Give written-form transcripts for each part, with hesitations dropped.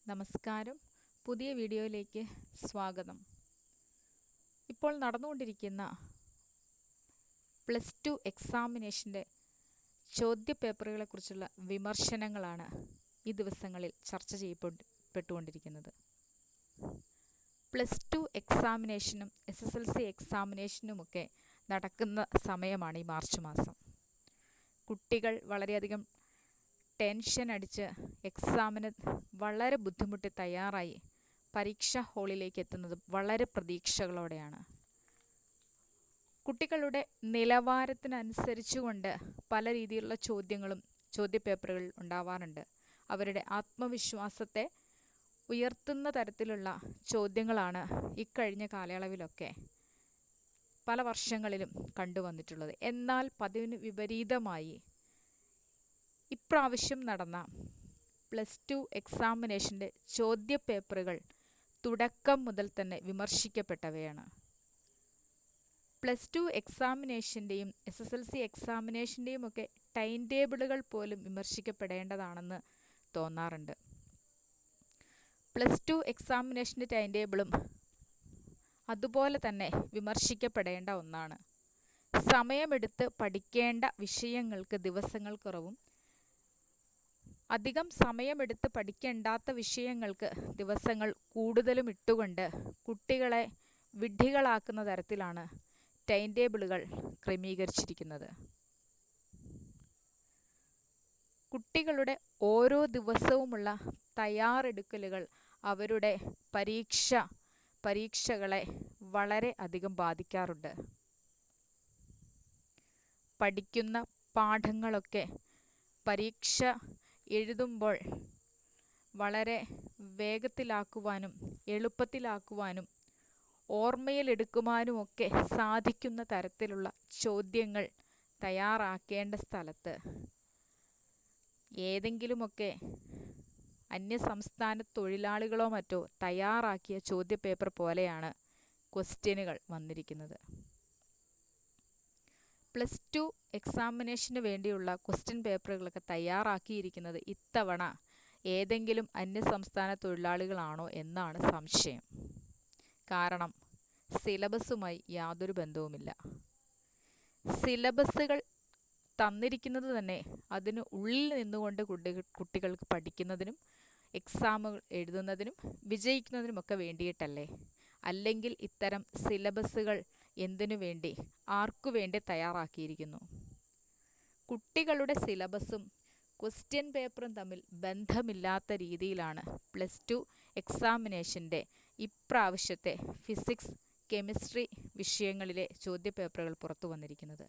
നമസ്കാരം. പുതിയ വീഡിയോയിലേക്ക് സ്വാഗതം. ഇപ്പോൾ നടന്നുകൊണ്ടിരിക്കുന്ന +2 എക്സാമിനേഷൻ്റെ ചോദ്യപേപ്പറുകളെക്കുറിച്ചുള്ള വിമർശനങ്ങളാണ് ഈ ദിവസങ്ങളിൽ ചർച്ച ചെയ്യപ്പെട്ടുകൊണ്ടിരിക്കുന്നത്. +2 എക്സാമിനേഷനും SSLC എക്സാമിനേഷനുമൊക്കെ നടക്കുന്ന സമയമാണ് ഈ മാർച്ച് മാസം. കുട്ടികൾ വളരെയധികം ടെൻഷൻ അടിച്ച് എക്സാമിന് വളരെ ബുദ്ധിമുട്ടി തയ്യാറായി പരീക്ഷാ ഹാളിലേക്ക് എത്തുന്നത് വളരെ പ്രതീക്ഷകളോടെയാണ്. കുട്ടികളുടെ നിലവാരത്തിനനുസരിച്ചുകൊണ്ട് പല രീതിയിലുള്ള ചോദ്യപേപ്പറുകൾ ഉണ്ടാവാറുണ്ട്. അവരുടെ ആത്മവിശ്വാസത്തെ ഉയർത്തുന്ന തരത്തിലുള്ള ചോദ്യങ്ങളാണ് ഇക്കഴിഞ്ഞ കാലയളവിലൊക്കെ പല വർഷങ്ങളിലും കണ്ടുവന്നിട്ടുള്ളത്. എന്നാൽ പതിവിന് വിപരീതമായി ഇപ്രാവശ്യം നടന്ന +2 എക്സാമിനേഷൻ്റെ ചോദ്യപേപ്പറുകൾ തുടക്കം മുതൽ തന്നെ വിമർശിക്കപ്പെട്ടവയാണ്. +2 എക്സാമിനേഷൻ്റെയും SSLC എക്സാമിനേഷൻ്റെയും ഒക്കെ ടൈം ടേബിളുകൾ പോലും വിമർശിക്കപ്പെടേണ്ടതാണെന്ന് തോന്നാറുണ്ട്. +2 എക്സാമിനേഷൻ്റെ ടൈം ടേബിളും അതുപോലെ തന്നെ വിമർശിക്കപ്പെടേണ്ട ഒന്നാണ്. സമയമെടുത്ത് പഠിക്കേണ്ട വിഷയങ്ങൾക്ക് ദിവസങ്ങൾ കുറവും, അധികം സമയമെടുത്ത് പഠിക്കേണ്ടാത്ത വിഷയങ്ങൾക്ക് ദിവസങ്ങൾ കൂടുതലും ഇട്ടുകൊണ്ട് കുട്ടികളെ വിഡ്ഢികളാക്കുന്ന തരത്തിലാണ് ടൈം ടേബിളുകൾ ക്രമീകരിച്ചിരിക്കുന്നത്. കുട്ടികളുടെ ഓരോ ദിവസവുമുള്ള തയ്യാറെടുക്കലുകൾ അവരുടെ പരീക്ഷകളെ വളരെ അധികം ബാധിക്കാറുണ്ട്. പഠിക്കുന്ന പാഠങ്ങളൊക്കെ പരീക്ഷ എഴുതുമ്പോൾ വളരെ വേഗത്തിലാക്കുവാനും എളുപ്പത്തിലാക്കുവാനും ഓർമ്മയിലെടുക്കുവാനുമൊക്കെ സാധിക്കുന്ന തരത്തിലുള്ള ചോദ്യങ്ങൾ തയ്യാറാക്കേണ്ട സ്ഥലത്ത് ഏതെങ്കിലുമൊക്കെ അന്യസംസ്ഥാന തൊഴിലാളികളോ മറ്റോ തയ്യാറാക്കിയ ചോദ്യപേപ്പർ പോലെയാണ് ക്വസ്റ്റ്യനുകൾ വന്നിരിക്കുന്നത്. +2 എക്സാമിനേഷന് വേണ്ടിയുള്ള ക്വസ്റ്റ്യൻ പേപ്പറുകളൊക്കെ തയ്യാറാക്കിയിരിക്കുന്നത് ഇത്തവണ ഏതെങ്കിലും അന്യസംസ്ഥാന തൊഴിലാളികളാണോ എന്നാണ് സംശയം. കാരണം സിലബസുമായി യാതൊരു ബന്ധവുമില്ല. സിലബസുകൾ തന്നിരിക്കുന്നത് തന്നെ അതിന് ഉള്ളിൽ നിന്നുകൊണ്ട് കുട്ടികൾക്ക് പഠിക്കുന്നതിനും എക്സാമുകൾ എഴുതുന്നതിനും വിജയിക്കുന്നതിനുമൊക്കെ വേണ്ടിയിട്ടല്ലേ? അല്ലെങ്കിൽ ഇത്തരം സിലബസുകൾ എന്തിനു വേണ്ടി, ആർക്കു വേണ്ടി തയ്യാറാക്കിയിരിക്കുന്നു? കുട്ടികളുടെ സിലബസും ക്വസ്റ്റ്യൻ പേപ്പറും തമ്മിൽ ബന്ധമില്ലാത്ത രീതിയിലാണ് +2 എക്സാമിനേഷൻ്റെ ഇപ്രാവശ്യത്തെ ഫിസിക്സ്, കെമിസ്ട്രി വിഷയങ്ങളിലെ ചോദ്യപേപ്പറുകൾ പുറത്തു വന്നിരിക്കുന്നത്.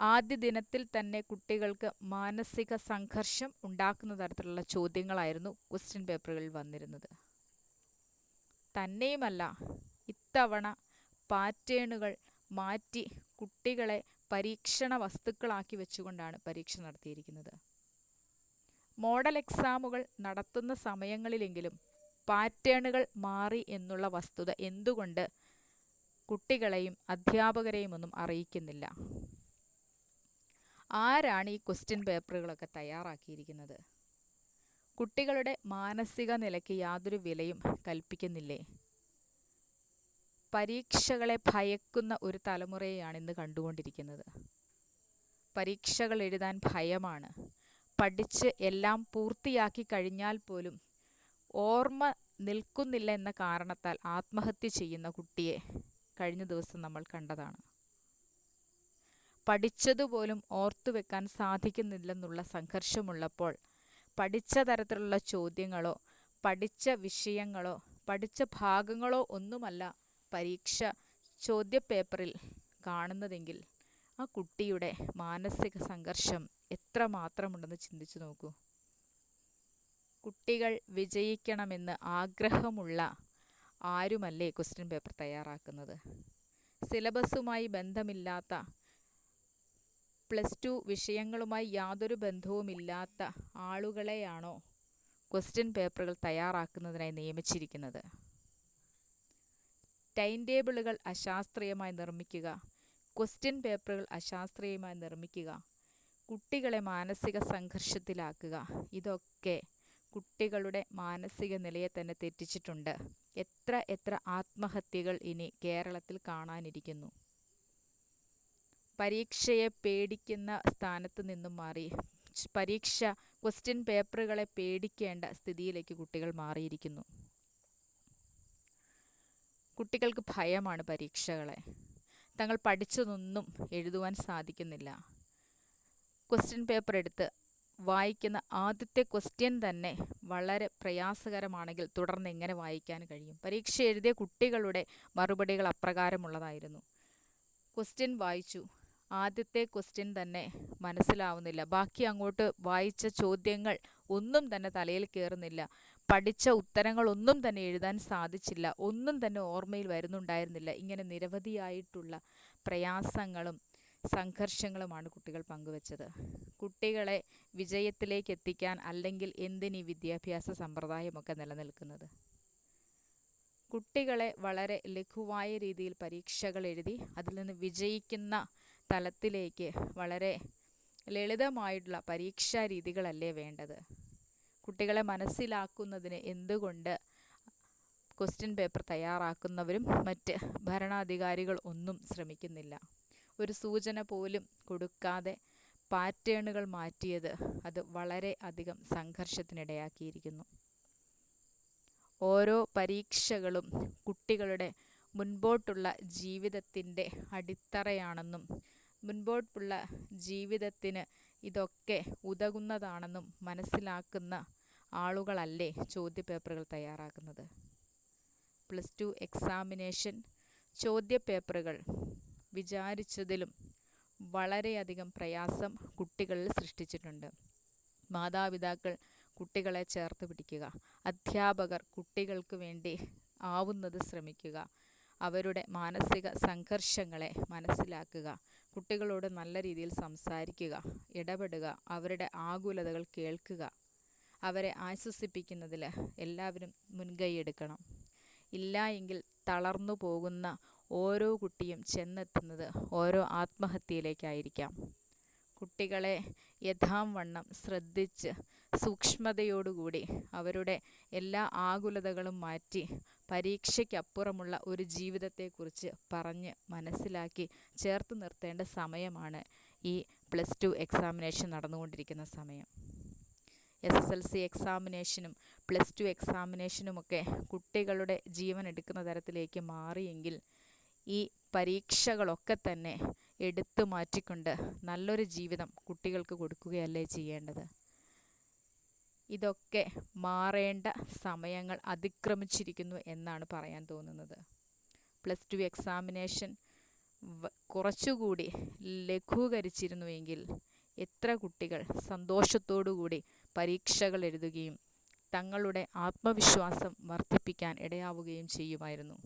ആദ്യ ദിനത്തിൽ തന്നെ കുട്ടികൾക്ക് മാനസിക സംഘർഷം ഉണ്ടാക്കുന്ന തരത്തിലുള്ള ചോദ്യങ്ങളായിരുന്നു ക്വസ്റ്റ്യൻ പേപ്പറുകളിൽ വന്നിരുന്നത്. തന്നെയുമല്ല, ഇത്തവണ പാറ്റേണുകൾ മാറ്റി കുട്ടികളെ പരീക്ഷണ വസ്തുക്കളാക്കി വെച്ചുകൊണ്ടാണ് പരീക്ഷ നടത്തിയിരിക്കുന്നത്. മോഡൽ എക്സാമുകൾ നടത്തുന്ന സമയങ്ങളിലെങ്കിലും പാറ്റേണുകൾ മാറി എന്നുള്ള വസ്തുത എന്തുകൊണ്ട് കുട്ടികളെയും അധ്യാപകരെയും ഒന്നും അറിയിക്കുന്നില്ല? ആരാണ് ഈ ക്വസ്റ്റ്യൻ പേപ്പറുകളൊക്കെ തയ്യാറാക്കിയിരിക്കുന്നത്? കുട്ടികളുടെ മാനസിക നിലയ്ക്ക് യാതൊരു വിലയും കൽപ്പിക്കുന്നില്ലേ? പരീക്ഷകളെ ഭയക്കുന്ന ഒരു തലമുറയെയാണ് ഇന്ന് കണ്ടുകൊണ്ടിരിക്കുന്നത്. പരീക്ഷകൾ എഴുതാൻ ഭയമാണ്. പഠിച്ച് എല്ലാം പൂർത്തിയാക്കി കഴിഞ്ഞാൽ പോലും ഓർമ്മ നിൽക്കുന്നില്ല എന്ന കാരണത്താൽ ആത്മഹത്യ ചെയ്യുന്ന കുട്ടിയെ കഴിഞ്ഞ ദിവസം നമ്മൾ കണ്ടതാണ്. പഠിച്ചതുപോലും ഓർത്തുവെക്കാൻ സാധിക്കുന്നില്ലെന്നുള്ള സംഘർഷമുള്ളപ്പോൾ പഠിച്ച തരത്തിലുള്ള ചോദ്യങ്ങളോ പഠിച്ച വിഷയങ്ങളോ പഠിച്ച ഭാഗങ്ങളോ ഒന്നുമല്ല പരീക്ഷ ചോദ്യപേപ്പറിൽ കാണുന്നതെങ്കിൽ ആ കുട്ടിയുടെ മാനസിക സംഘർഷം എത്രമാത്രമുണ്ടെന്ന് ചിന്തിച്ചു നോക്കൂ. കുട്ടികൾ വിജയിക്കണമെന്ന് ആഗ്രഹമുള്ള ആരുമല്ലേ ക്വസ്റ്റ്യൻ പേപ്പർ തയ്യാറാക്കുന്നത്? സിലബസുമായി ബന്ധമില്ലാത്ത +2 വിഷയങ്ങളുമായി യാതൊരു ബന്ധവുമില്ലാത്ത ആളുകളെയാണോ ക്വസ്റ്റ്യൻ പേപ്പറുകൾ തയ്യാറാക്കുന്നതിനായി നിയമിച്ചിരിക്കുന്നത്? ടൈം ടേബിളുകൾ അശാസ്ത്രീയമായി നിർമ്മിക്കുക, ക്വസ്റ്റ്യൻ പേപ്പറുകൾ അശാസ്ത്രീയമായി നിർമ്മിക്കുക, കുട്ടികളെ മാനസിക സംഘർഷത്തിലാക്കുക, ഇതൊക്കെ കുട്ടികളുടെ മാനസിക നിലയെ തന്നെ തെറ്റിച്ചിട്ടുണ്ട്. എത്ര എത്ര ആത്മഹത്യകൾ ഇനി കേരളത്തിൽ കാണാനിരിക്കുന്നു. പരീക്ഷയെ പേടിക്കുന്ന സ്ഥാനത്ത് നിന്നും മാറി ക്വസ്റ്റ്യൻ പേപ്പറുകളെ പേടിക്കേണ്ട സ്ഥിതിയിലേക്ക് കുട്ടികൾ മാറിയിരിക്കുന്നു. കുട്ടികൾക്ക് ഭയമാണ് പരീക്ഷകളെ. തങ്ങൾ പഠിച്ചതൊന്നും എഴുതുവാൻ സാധിക്കുന്നില്ല. ക്വസ്റ്റ്യൻ പേപ്പർ എടുത്ത് വായിക്കുന്ന ആദ്യത്തെ ക്വസ്റ്റ്യൻ തന്നെ വളരെ പ്രയാസകരമാണെങ്കിൽ തുടർന്ന് എങ്ങനെ വായിക്കാൻ കഴിയും? പരീക്ഷ എഴുതിയ കുട്ടികളുടെ മറുപടികൾ അപ്രകാരമുള്ളതായിരുന്നു. ക്വസ്റ്റ്യൻ വായിച്ചു, ആദ്യത്തെ ക്വസ്റ്റ്യൻ തന്നെ മനസ്സിലാവുന്നില്ല, ബാക്കി അങ്ങോട്ട് വായിച്ച ചോദ്യങ്ങൾ ഒന്നും തന്നെ തലയിൽ കയറുന്നില്ല, പഠിച്ച ഉത്തരങ്ങളൊന്നും തന്നെ എഴുതാൻ സാധിച്ചില്ല, ഒന്നും തന്നെ ഓർമ്മയിൽ വരുന്നുണ്ടായിരുന്നില്ല. ഇങ്ങനെ നിരവധിയായിട്ടുള്ള പ്രയാസങ്ങളും സംഘർഷങ്ങളുമാണ് കുട്ടികൾ പങ്കുവച്ചത്. കുട്ടികളെ വിജയത്തിലേക്ക് എത്തിക്കാൻ അല്ലെങ്കിൽ എന്തിനീ വിദ്യാഭ്യാസ സമ്പ്രദായമൊക്കെ നിലനിൽക്കുന്നത്? കുട്ടികളെ വളരെ ലഘുവായ രീതിയിൽ പരീക്ഷകൾ എഴുതി അതിൽ നിന്ന് വിജയിക്കുന്ന തലത്തിലേക്ക് വളരെ ലളിതമായിട്ടുള്ള പരീക്ഷാ രീതികളല്ലേ വേണ്ടത്? കുട്ടികളെ മനസ്സിലാക്കുന്നതിന് എന്തുകൊണ്ട് ക്വസ്റ്റ്യൻ പേപ്പർ തയ്യാറാക്കുന്നവരും മറ്റ് ഭരണാധികാരികൾ ഒന്നും ശ്രമിക്കുന്നില്ല? ഒരു സൂചന പോലും കൊടുക്കാതെ പാറ്റേണുകൾ മാറ്റിയത് അത് വളരെ അധികം സംഘർഷത്തിനിടയാക്കിയിരിക്കുന്നു. ഓരോ പരീക്ഷകളും കുട്ടികളുടെ മുൻപോട്ടുള്ള ജീവിതത്തിൻ്റെ അടിത്തറയാണെന്നും മുൻപോട്ടുള്ള ജീവിതത്തിന് ഇതൊക്കെ ഉതകുന്നതാണെന്നും മനസ്സിലാക്കുന്ന ആളുകളല്ലേ ചോദ്യപേപ്പറുകൾ തയ്യാറാക്കുന്നത്? +2 എക്സാമിനേഷൻ ചോദ്യപേപ്പറുകൾ വിചാരിച്ചതിലും വളരെയധികം പ്രയാസം കുട്ടികളിൽ സൃഷ്ടിച്ചിട്ടുണ്ട്. മാതാപിതാക്കൾ കുട്ടികളെ ചേർത്ത് പിടിക്കുക, അധ്യാപകർ കുട്ടികൾക്ക് വേണ്ടി ആവുന്നത് ശ്രമിക്കുക, അവരുടെ മാനസിക സംഘർഷങ്ങളെ മനസ്സിലാക്കുക, കുട്ടികളോട് നല്ല രീതിയിൽ സംസാരിക്കുക, ഇടപെടുക, അവരുടെ ആകുലതകൾ കേൾക്കുക, അവരെ ആശ്വസിപ്പിക്കുന്നതിൽ എല്ലാവരും മുൻകൈയെടുക്കണം. ഇല്ല എങ്കിൽ തളർന്നു പോകുന്ന ഓരോ കുട്ടിയും ചെന്നെത്തുന്നത് ഓരോ ആത്മഹത്യയിലേക്കായിരിക്കാം. കുട്ടികളെ യഥാവണ്ണം ശ്രദ്ധിച്ച് സൂക്ഷ്മതയോടുകൂടി അവരുടെ എല്ലാ ആകുലതകളും മാറ്റി പരീക്ഷയ്ക്കപ്പുറമുള്ള ഒരു ജീവിതത്തെക്കുറിച്ച് പറഞ്ഞ് മനസ്സിലാക്കി ചേർത്ത് നിർത്തേണ്ട സമയമാണ് ഈ +2 എക്സാമിനേഷൻ നടന്നുകൊണ്ടിരിക്കുന്ന സമയം. SSLC എക്സാമിനേഷനും +2 എക്സാമിനേഷനുമൊക്കെ കുട്ടികളുടെ ജീവൻ എടുക്കുന്ന തരത്തിലേക്ക് മാറിയെങ്കിൽ ഈ പരീക്ഷകളൊക്കെ തന്നെ എടുത്തു മാറ്റിക്കൊണ്ട് നല്ലൊരു ജീവിതം കുട്ടികൾക്ക് കൊടുക്കുകയല്ലേ ചെയ്യേണ്ടത്? ഇതൊക്കെ മാറേണ്ട സമയങ്ങൾ അതിക്രമിച്ചിരിക്കുന്നു എന്നാണ് പറയാൻ തോന്നുന്നത്. +2 എക്സാമിനേഷൻ കുറച്ചുകൂടി ലഘൂകരിച്ചിരുന്നുവെങ്കിൽ എത്ര കുട്ടികൾ സന്തോഷത്തോടുകൂടി പരീക്ഷകൾ എഴുതുകയും തങ്ങളുടെ ആത്മവിശ്വാസം വർദ്ധിപ്പിക്കാൻ ഇടയാവുകയും ചെയ്യുമായിരുന്നു.